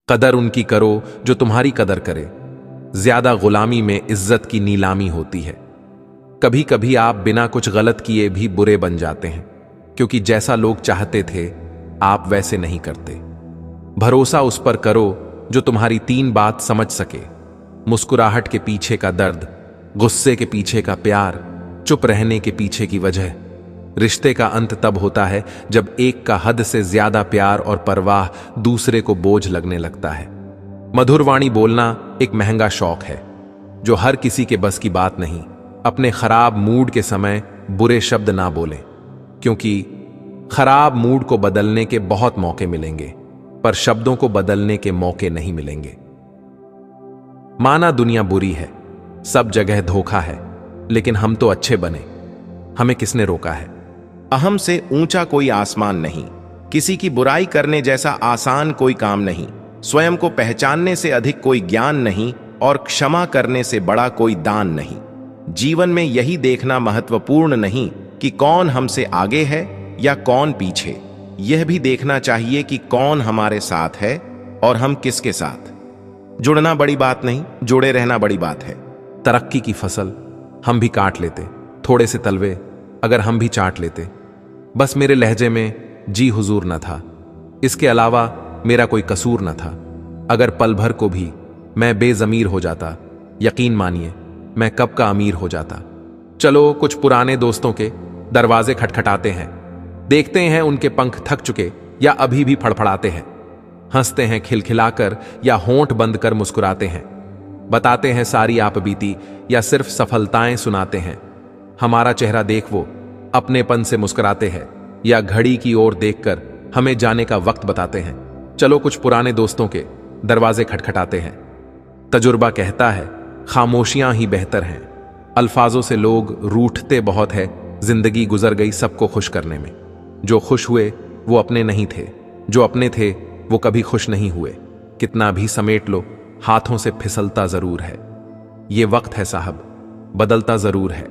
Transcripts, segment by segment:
कदर उनकी करो जो तुम्हारी कदर करे। ज्यादा गुलामी में इज्जत की नीलामी होती है। कभी कभी आप बिना कुछ गलत किए भी बुरे बन जाते हैं, क्योंकि जैसा लोग चाहते थे आप वैसे नहीं करते। भरोसा उस पर करो जो तुम्हारी 3 बात समझ सके: मुस्कुराहट के पीछे का दर्द, गुस्से के पीछे का प्यार, चुप रहने के पीछे की वजह। रिश्ते का अंत तब होता है जब एक का हद से ज्यादा प्यार और परवाह दूसरे को बोझ लगने लगता है। मधुर वाणी बोलना एक महंगा शौक है जो हर किसी के बस की बात नहीं। अपने खराब मूड के समय बुरे शब्द ना बोलें, क्योंकि खराब मूड को बदलने के बहुत मौके मिलेंगे, पर शब्दों को बदलने के मौके नहीं मिलेंगे। माना दुनिया बुरी है, सब जगह धोखा है, लेकिन हम तो अच्छे बने। हमें किसने रोका है? अहम से ऊंचा कोई आसमान नहीं, किसी की बुराई करने जैसा आसान कोई काम नहीं, स्वयं को पहचानने से अधिक कोई ज्ञान नहीं, और क्षमा करने से बड़ा कोई दान नहीं। जीवन में यही देखना महत्वपूर्ण नहीं कि कौन हमसे आगे है या कौन पीछे, यह भी देखना चाहिए कि कौन हमारे साथ है और हम किसके साथ। जुड़ना बड़ी बात नहीं, जुड़े रहना बड़ी बात है। तरक्की की फसल हम भी काट लेते, थोड़े से तलवे अगर हम भी चाट लेते। बस मेरे लहजे में जी हुजूर न था, इसके अलावा मेरा कोई कसूर न था। अगर पल भर को भी मैं बेजमीर हो जाता, यकीन मानिए मैं कब का अमीर हो जाता। चलो कुछ पुराने दोस्तों के दरवाजे खटखटाते हैं, देखते हैं उनके पंख थक चुके या अभी भी फड़फड़ाते हैं। हंसते हैं खिलखिलाकर या होंठ बंद कर मुस्कुराते हैं। बताते हैं सारी आप बीती या सिर्फ सफलताएं सुनाते हैं। हमारा चेहरा देख वो अपनेपन से मुस्कुराते हैं या घड़ी की ओर देखकर हमें जाने का वक्त बताते हैं। चलो कुछ पुराने दोस्तों के दरवाजे खटखटाते हैं। तजुर्बा कहता है खामोशियां ही बेहतर हैं। अल्फाजों से लोग रूठते बहुत है, जिंदगी गुजर गई सबको खुश करने में। जो खुश हुए वो अपने नहीं थे, जो अपने थे वो कभी खुश नहीं हुए। कितना भी समेट लो हाथों से फिसलता जरूर है। ये वक्त है साहब, बदलता जरूर है।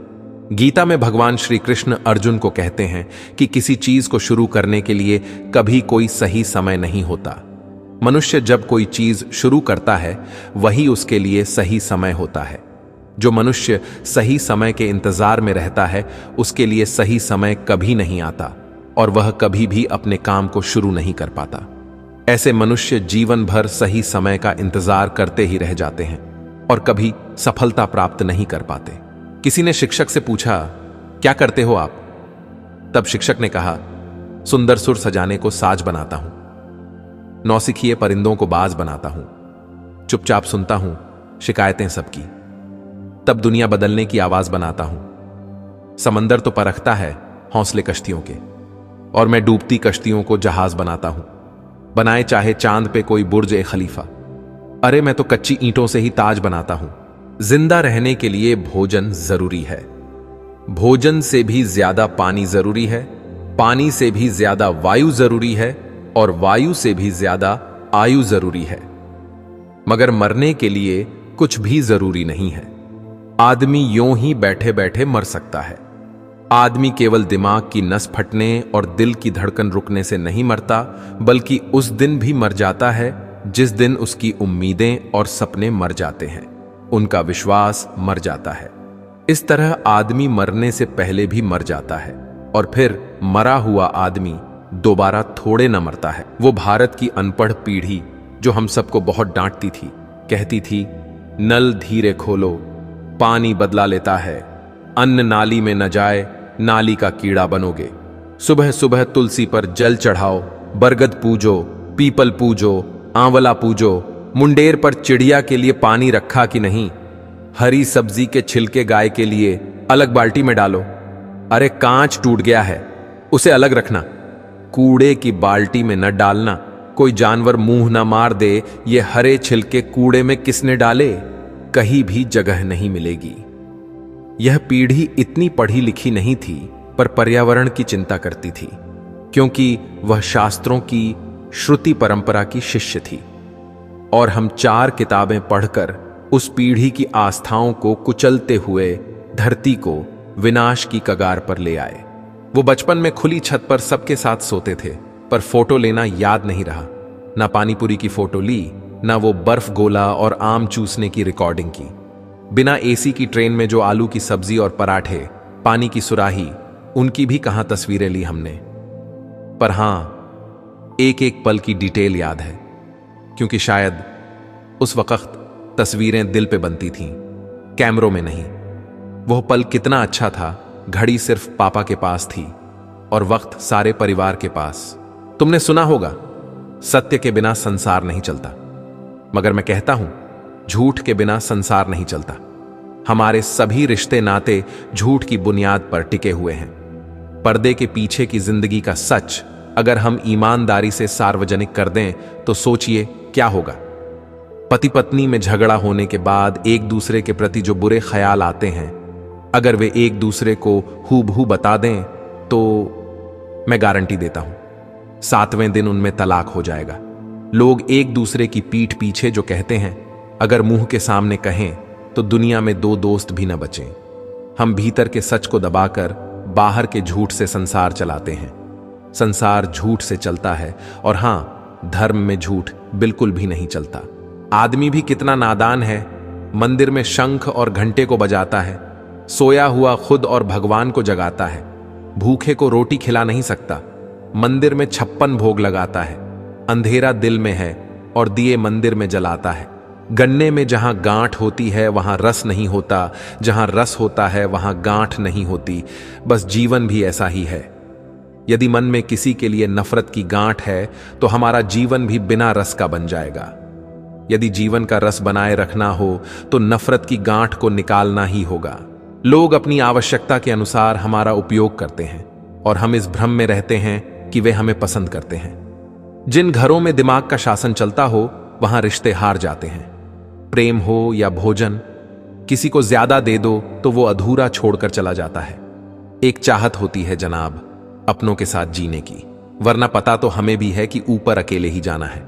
गीता में भगवान श्री कृष्ण अर्जुन को कहते हैं कि किसी चीज को शुरू करने के लिए कभी कोई सही समय नहीं होता। मनुष्य जब कोई चीज शुरू करता है वही उसके लिए सही समय होता है। जो मनुष्य सही समय के इंतजार में रहता है उसके लिए सही समय कभी नहीं आता और वह कभी भी अपने काम को शुरू नहीं कर पाता। ऐसे मनुष्य जीवन भर सही समय का इंतजार करते ही रह जाते हैं और कभी सफलता प्राप्त नहीं कर पाते। किसी ने शिक्षक से पूछा, क्या करते हो आप? तब शिक्षक ने कहा, सुंदर सुर सजाने को साज बनाता हूं, नौसिखिए परिंदों को बाज बनाता हूं, चुपचाप सुनता हूं शिकायतें सबकी, तब दुनिया बदलने की आवाज बनाता हूं। समंदर तो परखता है हौसले कश्तियों के, और मैं डूबती कश्तियों को जहाज बनाता हूं। बनाए चाहे चांद पे कोई बुर्ज ए खलीफा, अरे मैं तो कच्ची ईंटों से ही ताज बनाता हूं। जिंदा रहने के लिए भोजन जरूरी है, भोजन से भी ज्यादा पानी जरूरी है, पानी से भी ज्यादा वायु जरूरी है, और वायु से भी ज्यादा आयु जरूरी है। मगर मरने के लिए कुछ भी जरूरी नहीं है। आदमी यूं ही बैठे बैठे मर सकता है। आदमी केवल दिमाग की नस फटने और दिल की धड़कन रुकने से नहीं मरता, बल्कि उस दिन भी मर जाता है जिस दिन उसकी उम्मीदें और सपने मर जाते हैं, उनका विश्वास मर जाता है। इस तरह आदमी मरने से पहले भी मर जाता है, और फिर मरा हुआ आदमी दोबारा थोड़े न मरता है। वो भारत की अनपढ़ पीढ़ी जो हम सबको बहुत डांटती थी, कहती थी नल धीरे खोलो पानी बदला लेता है, अन्न नाली में न जाए नाली का कीड़ा बनोगे। सुबह सुबह तुलसी पर जल चढ़ाओ, बरगद पूजो, पीपल पूजो, आंवला पूजो। मुंडेर पर चिड़िया के लिए पानी रखा कि नहीं? हरी सब्जी के छिलके गाय के लिए अलग बाल्टी में डालो। अरे कांच टूट गया है, उसे अलग रखना, कूड़े की बाल्टी में न डालना। कोई जानवर मुंह न मार दे, ये हरे छिलके कूड़े में किसने डाले? कहीं भी जगह नहीं मिलेगी। यह पीढ़ी इतनी पढ़ी लिखी नहीं थी, पर पर्यावरण की चिंता करती थी, क्योंकि वह शास्त्रों की श्रुति परंपरा की शिष्य थी। और हम 4 किताबें पढ़कर उस पीढ़ी की आस्थाओं को कुचलते हुए धरती को विनाश की कगार पर ले आए। वो बचपन में खुली छत पर सबके साथ सोते थे, पर फोटो लेना याद नहीं रहा। ना पानीपुरी की फोटो ली, ना वो बर्फ गोला और आम चूसने की रिकॉर्डिंग की। बिना एसी की ट्रेन में जो आलू की सब्जी और पराठे, पानी की सुराही, उनकी भी कहां तस्वीरें ली हमने। पर हां, एक एक पल की डिटेल याद है, क्योंकि शायद उस वक्त तस्वीरें दिल पे बनती थीं, कैमरों में नहीं। वह पल कितना अच्छा था, घड़ी सिर्फ पापा के पास थी और वक्त सारे परिवार के पास। तुमने सुना होगा, सत्य के बिना संसार नहीं चलता, मगर मैं कहता हूं, झूठ के बिना संसार नहीं चलता। हमारे सभी रिश्ते नाते झूठ की बुनियाद पर टिके हुए हैं। पर्दे के पीछे की जिंदगी का सच अगर हम ईमानदारी से सार्वजनिक कर दें तो सोचिए क्या होगा। पति पत्नी में झगड़ा होने के बाद एक दूसरे के प्रति जो बुरे ख्याल आते हैं, अगर वे एक दूसरे को हूबहू बता दें तो मैं गारंटी देता हूं 7वें दिन उनमें तलाक हो जाएगा। लोग एक दूसरे की पीठ पीछे जो कहते हैं, अगर मुंह के सामने कहें तो दुनिया में 2 दोस्त भी न बचें। हम भीतर के सच को दबाकर बाहर के झूठ से संसार चलाते हैं। संसार झूठ से चलता है, और हां, धर्म में झूठ बिल्कुल भी नहीं चलता। आदमी भी कितना नादान है, मंदिर में शंख और घंटे को बजाता है, सोया हुआ खुद और भगवान को जगाता है। भूखे को रोटी खिला नहीं सकता, मंदिर में 56 भोग लगाता है। अंधेरा दिल में है और दिए मंदिर में जलाता है। गन्ने में जहां गांठ होती है वहां रस नहीं होता, जहां रस होता है वहां गांठ नहीं होती। बस जीवन भी ऐसा ही है। यदि मन में किसी के लिए नफरत की गांठ है तो हमारा जीवन भी बिना रस का बन जाएगा। यदि जीवन का रस बनाए रखना हो तो नफरत की गांठ को निकालना ही होगा। लोग अपनी आवश्यकता के अनुसार हमारा उपयोग करते हैं और हम इस भ्रम में रहते हैं कि वे हमें पसंद करते हैं। जिन घरों में दिमाग का शासन चलता हो वहां रिश्ते हार जाते हैं। प्रेम हो या भोजन, किसी को ज्यादा दे दो तो वो अधूरा छोड़कर चला जाता है। एक चाहत होती है जनाब, अपनों के साथ जीने की, वरना पता तो हमें भी है कि ऊपर अकेले ही जाना है।